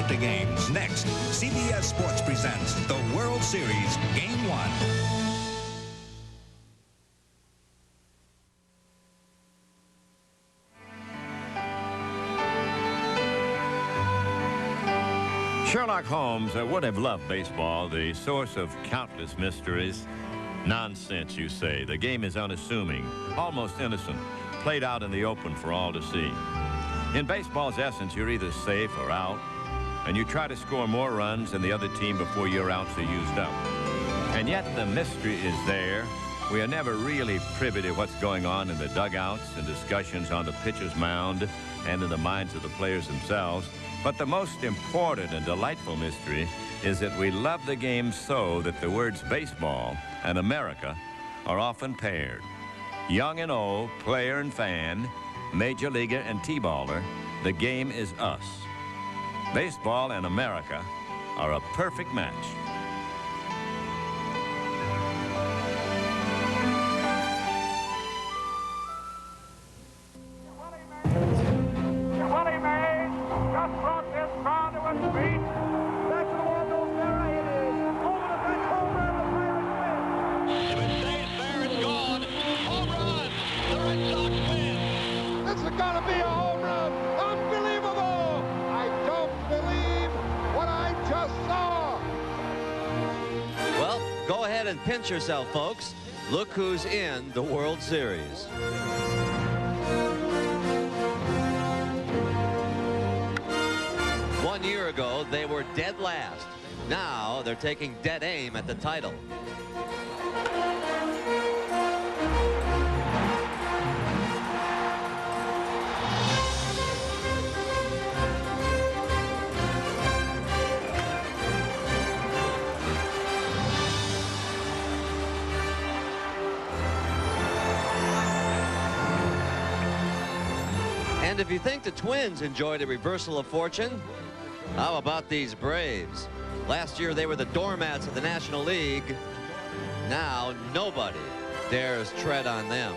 Winter Games. Next, CBS Sports presents the World Series Game 1. Sherlock Holmes would have loved baseball, the source of countless mysteries. Nonsense, you say. The game is unassuming, almost innocent, played out in the open for all to see. In baseball's essence, you're either safe or out, and you try to score more runs than the other team before your outs are used up. And yet the mystery is there. We are never really privy to what's going on in the dugouts and discussions on the pitcher's mound and in the minds of the players themselves. But the most important and delightful mystery is that we love the game so that the words baseball and America are often paired. Young and old, player and fan, major leaguer and T-baller, the game is us. Baseball and America are a perfect match. And pinch yourself, folks. Look who's in the World Series. One year ago, they were dead last. Now they're taking dead aim at the title. And if you think the Twins enjoyed a reversal of fortune, how about these Braves? Last year they were the doormats of the National League. Now nobody dares tread on them.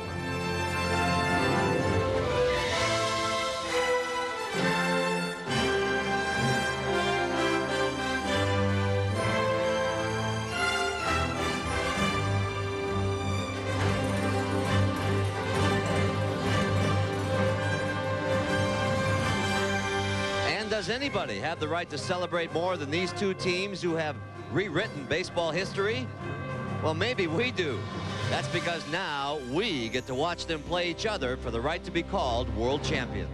Does anybody have the right to celebrate more than these two teams who have rewritten baseball history? Well, maybe we do. That's because now we get to watch them play each other for the right to be called world champions.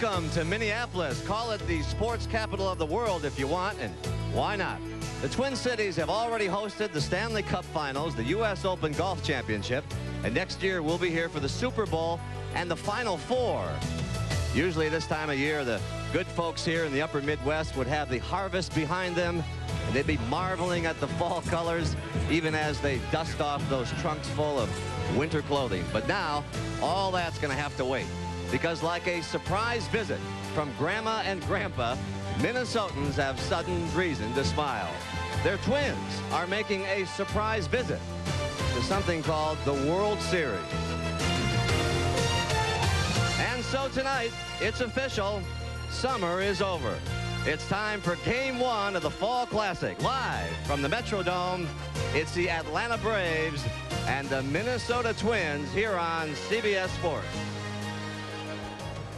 Welcome to Minneapolis. Call it the sports capital of the world if you want, and why not? The Twin Cities have already hosted the Stanley Cup Finals, the U.S. Open Golf Championship, and next year we'll be here for the Super Bowl and the Final Four. Usually this time of year, the good folks here in the upper Midwest would have the harvest behind them, and they'd be marveling at the fall colors, even as they dust off those trunks full of winter clothing. But now, all that's going to have to wait. Because like a surprise visit from Grandma and Grandpa, Minnesotans have sudden reason to smile. Their twins are making a surprise visit to something called the World Series. And so tonight, it's official. Summer is over. It's time for Game 1 of the Fall Classic. Live from the Metrodome, it's the Atlanta Braves and the Minnesota Twins here on CBS Sports.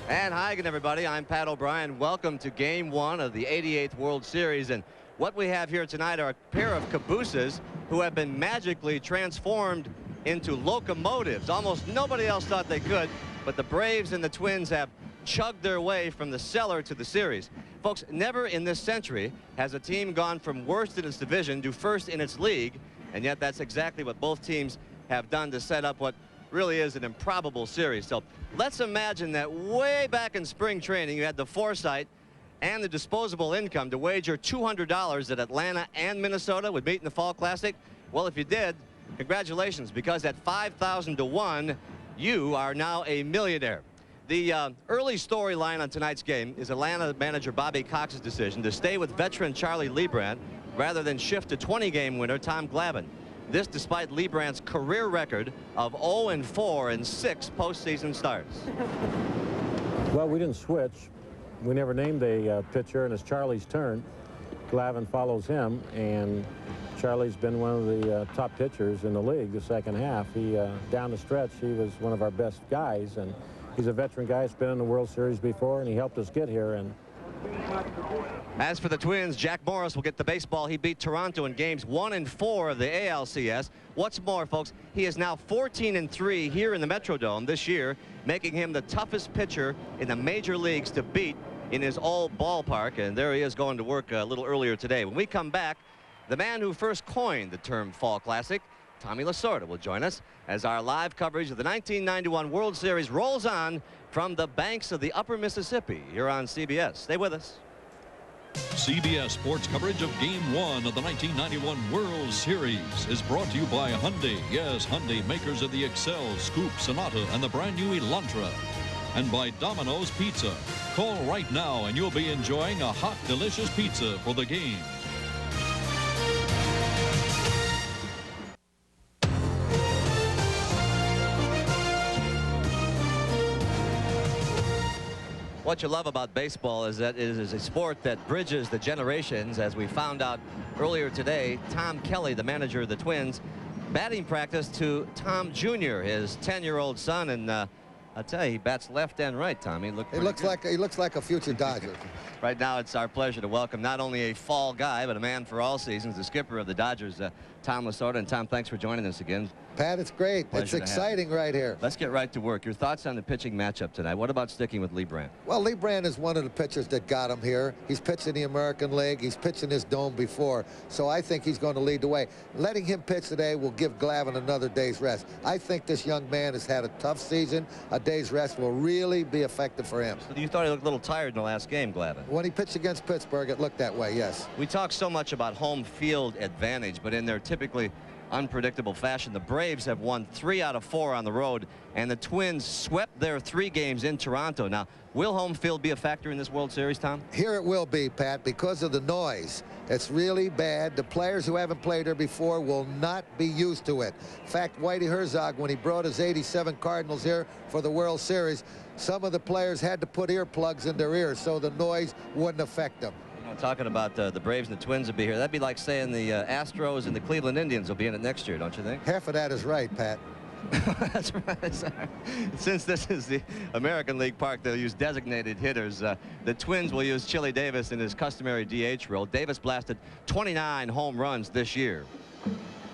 And hi again, everybody. I'm Pat O'Brien. Welcome to Game 1 of the 88th World Series. And what we have here tonight are a pair of cabooses who have been magically transformed into locomotives. Almost nobody else thought they could, but the Braves and the Twins have chugged their way from the cellar to the series. Folks, never in this century has a team gone from worst in its division to first in its league, and yet that's exactly what both teams have done to set up what really is an improbable series. So let's imagine that way back in spring training you had the foresight and the disposable income to wager $200 that Atlanta and Minnesota would meet in the Fall Classic. Well, if you did, congratulations, because at 5,000 to 1 you are now a millionaire. The early storyline on tonight's game is Atlanta manager Bobby Cox's decision to stay with veteran Charlie Leibrandt rather than shift to 20-game winner Tom Glavine. This despite Leibrandt's career record of 0-4 in 6 postseason starts. Well, we didn't switch. We never named a pitcher, and it's Charlie's turn. Glavine follows him, and Charlie's been one of the top pitchers in the league the second half. He down the stretch, he was one of our best guys, and he's a veteran guy. He's been in the World Series before, and he helped us get here. And as for the Twins, Jack Morris will get the baseball. He beat Toronto in games 1 and 4 of the ALCS. What's more, folks, he is now 14-3 here in the Metrodome this year, making him the toughest pitcher in the major leagues to beat in his old ballpark. And there he is going to work a little earlier today. When we come back, the man who first coined the term Fall Classic, Tommy Lasorda, will join us as our live coverage of the 1991 World Series rolls on from the banks of the Upper Mississippi here on CBS. Stay with us. CBS Sports coverage of Game 1 of the 1991 World Series is brought to you by Hyundai. Yes, Hyundai, makers of the Excel, Scoop, Sonata, and the brand new Elantra. And by Domino's Pizza. Call right now and you'll be enjoying a hot, delicious pizza for the game. What you love about baseball is that it is a sport that bridges the generations. As we found out earlier today, Tom Kelly, the manager of the Twins, batting practice to Tom Jr., his 10-year-old son, and I'll tell you, he bats left and right, Tom. He looks like a future Dodger. Right now, it's our pleasure to welcome not only a fall guy, but a man for all seasons, the skipper of the Dodgers, Tom Lasorda. And Tom, thanks for joining us again. Pat, it's great. It's exciting right here. Let's get right to work. Your thoughts on the pitching matchup tonight. What about sticking with Leibrandt? Well, Leibrandt is one of the pitchers that got him here. He's pitched in the American League. He's pitched in this dome before. So I think he's going to lead the way. Letting him pitch today will give Glavine another day's rest. I think this young man has had a tough season. A day's rest will really be effective for him. So you thought he looked a little tired in the last game, Glavine? When he pitched against Pittsburgh, it looked that way, yes. We talk so much about home field advantage, but in their typically unpredictable fashion, the Braves have won 3 out of 4 on the road, and the Twins swept their 3 games in Toronto. Now, will home field be a factor in this World Series, Tom? Here it will be, Pat, because of the noise. It's really bad. The players who haven't played here before will not be used to it. In fact, Whitey Herzog, when he brought his '87 Cardinals here for the World Series, some of the players had to put earplugs in their ears so the noise wouldn't affect them. Talking about the Braves and the Twins will be here. That'd be like saying the Astros and the Cleveland Indians will be in it next year, don't you think? Half of that is right, Pat. That's right. Since this is the American League Park, they'll use designated hitters. The Twins will use Chili Davis in his customary DH role. Davis blasted 29 home runs this year.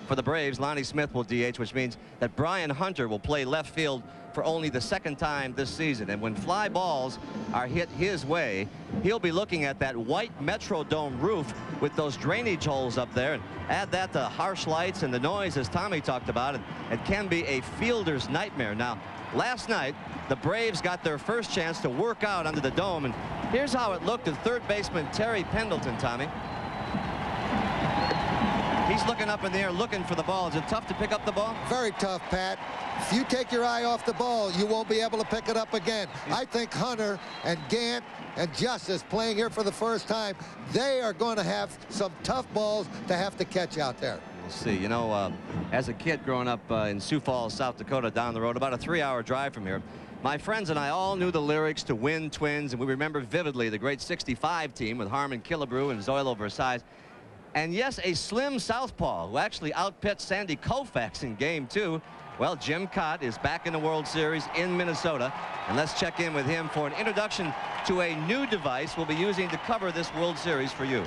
For the Braves, Lonnie Smith will DH, which means that Brian Hunter will play left field for only the 2nd time this season. And when fly balls are hit his way, he'll be looking at that white Metrodome roof with those drainage holes up there, and add that to harsh lights and the noise, as Tommy talked about, and it can be a fielder's nightmare. Now, last night, the Braves got their first chance to work out under the dome, and here's how it looked to third baseman Terry Pendleton, Tommy. He's looking up in the air, looking for the ball. Is it tough to pick up the ball? Very tough, Pat. If you take your eye off the ball, you won't be able to pick it up again. I think Hunter and Gant and Justice, playing here for the first time, they are going to have some tough balls to have to catch out there. We'll see. You know, as a kid growing up in Sioux Falls, South Dakota, down the road, about a 3-hour drive from here, my friends and I all knew the lyrics to Win Twins, and we remember vividly the great '65 team with Harmon Killebrew and Zoilo Versailles. And yes, a slim southpaw who actually outpitched Sandy Koufax in Game 2. Well, Jim Kaat is back in the World Series in Minnesota, and let's check in with him for an introduction to a new device we'll be using to cover this World Series for you.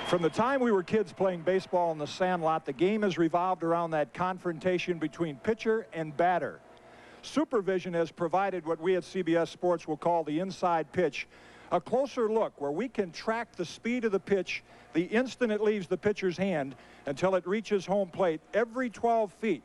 From the time we were kids playing baseball in the sandlot, the game has revolved around that confrontation between pitcher and batter. Supervision has provided what we at CBS Sports will call the inside pitch, a closer look where we can track the speed of the pitch the instant it leaves the pitcher's hand until it reaches home plate every 12 feet.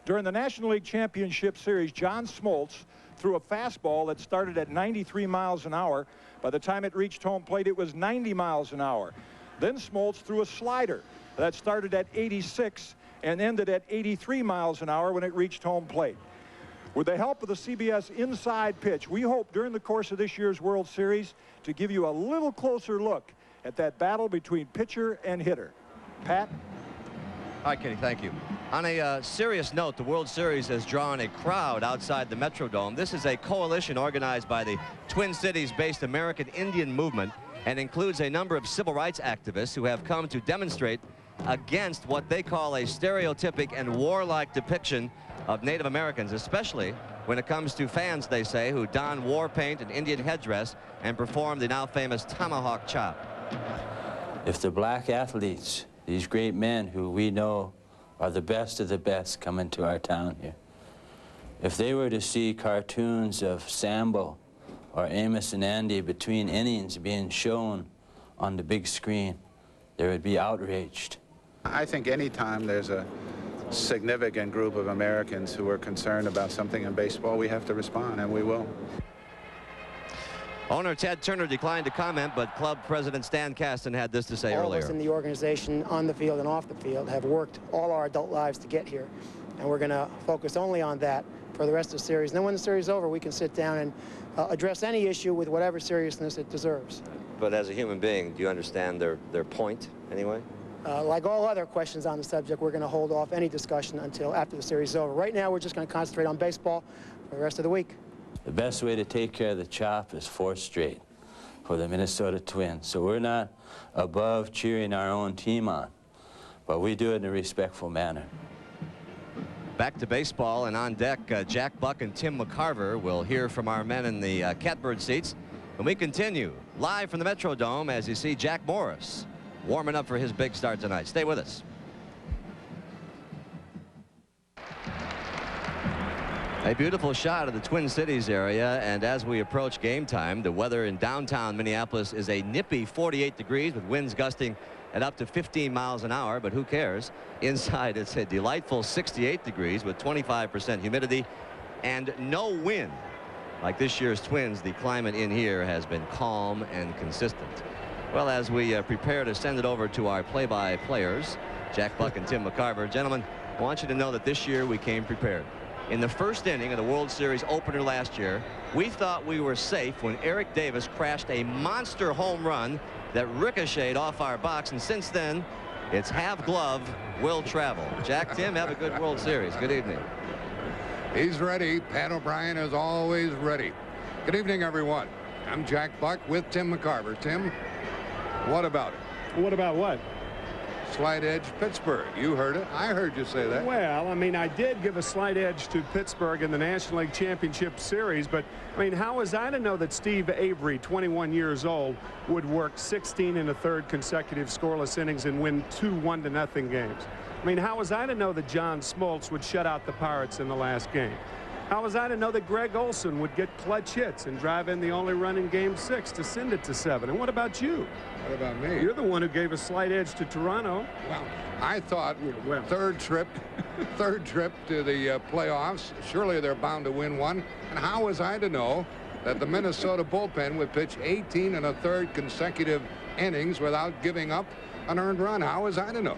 During the National League Championship Series, John Smoltz threw a fastball that started at 93 miles an hour. By the time it reached home plate, it was 90 miles an hour. Then Smoltz threw a slider that started at 86 and ended at 83 miles an hour when it reached home plate. With the help of the CBS Inside Pitch, we hope during the course of this year's World Series to give you a little closer look at that battle between pitcher and hitter. Pat? All right, Kenny, thank you. On a serious note, the World Series has drawn a crowd outside the Metrodome. This is a coalition organized by the Twin Cities-based American Indian Movement and includes a number of civil rights activists who have come to demonstrate against what they call a stereotypic and warlike depiction of Native Americans, especially when it comes to fans, they say, who don war paint and Indian headdress and perform the now famous tomahawk chop. If the black athletes, these great men who we know are the best of the best coming to our town here, if they were to see cartoons of Sambo or Amos and Andy between innings being shown on the big screen, they would be outraged. I think anytime there's a significant group of Americans who are concerned about something in baseball, we have to respond, and we will. Owner Ted Turner declined to comment, but club president Stan Kasten had this to say earlier. All of us in the organization, on the field and off the field, have worked all our adult lives to get here, and we're going to focus only on that for the rest of the series. And then when the series is over, we can sit down and address any issue with whatever seriousness it deserves. But as a human being, do you understand their point anyway? Like all other questions on the subject, we're going to hold off any discussion until after the series is over. Right now, we're just going to concentrate on baseball for the rest of the week. The best way to take care of the chop is 4 straight for the Minnesota Twins. So we're not above cheering our own team on, but we do it in a respectful manner. Back to baseball, and on deck, Jack Buck and Tim McCarver will hear from our men in the catbird seats. And we continue live from the Metrodome as you see Jack Morris warming up for his big start tonight. Stay with us. A beautiful shot of the Twin Cities area, and as we approach game time, the weather in downtown Minneapolis is a nippy 48 degrees with winds gusting at up to 15 miles an hour, but who cares? Inside, it's a delightful 68 degrees with 25% humidity and no wind. Like this year's Twins, the climate in here has been calm and consistent. Well, as we prepare to send it over to our play-by-players, Jack Buck and Tim McCarver, gentlemen, I want you to know that this year we came prepared. In the first inning of the World Series opener last year, we thought we were safe when Eric Davis crashed a monster home run that ricocheted off our box, and since then, it's have glove, will travel. Jack, Tim, have a good World Series. Good evening. He's ready. Pat O'Brien is always ready. Good evening, everyone. I'm Jack Buck with Tim McCarver. Tim, what about it? What about what? Slight edge Pittsburgh. You heard it. I heard you say that. Well, I mean, I did give a slight edge to Pittsburgh in the National League Championship Series, but I mean, how was I to know that Steve Avery, 21 years old, would work 16 1/3 consecutive scoreless innings and win 2 1-0 games? I mean, how was I to know that John Smoltz would shut out the Pirates in the last game? How was I to know that Greg Olson would get clutch hits and drive in the only run in Game 6 to send it to 7? And what about you? What about me? You're the one who gave a slight edge to Toronto. Well, I thought third trip to the playoffs. Surely they're bound to win one. And how was I to know that the Minnesota bullpen would pitch 18 1/3 consecutive innings without giving up an earned run? How was I to know?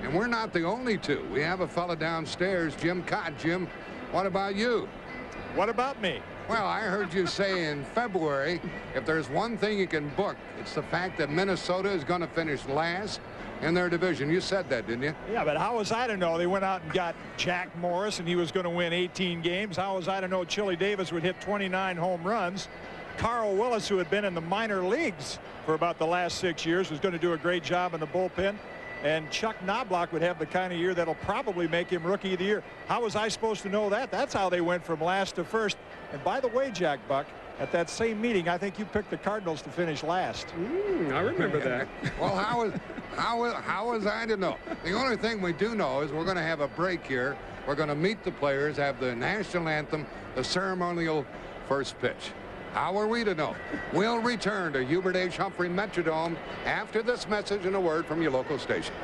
And we're not the only two. We have a fella downstairs, Jim Cott. Jim, what about you? What about me? Well, I heard you say in February, if there's one thing you can book, it's the fact that Minnesota is going to finish last in their division. You said that, didn't you? Yeah, but how was I to know they went out and got Jack Morris and he was going to win 18 games? How was I to know Chili Davis would hit 29 home runs? Carl Willis, who had been in the minor leagues for about the last 6 years, was going to do a great job in the bullpen. And Chuck Knobloch would have the kind of year that'll probably make him Rookie of the Year. How was I supposed to know that? That's how they went from last to first. And by the way, Jack Buck, at that same meeting, I think you picked the Cardinals to finish last. I remember that. Well, how was I to know? The only thing we do know is we're going to have a break here. We're going to meet the players, have the national anthem, the ceremonial first pitch. How are we to know? We'll return to Hubert H. Humphrey Metrodome after this message and a word from your local station.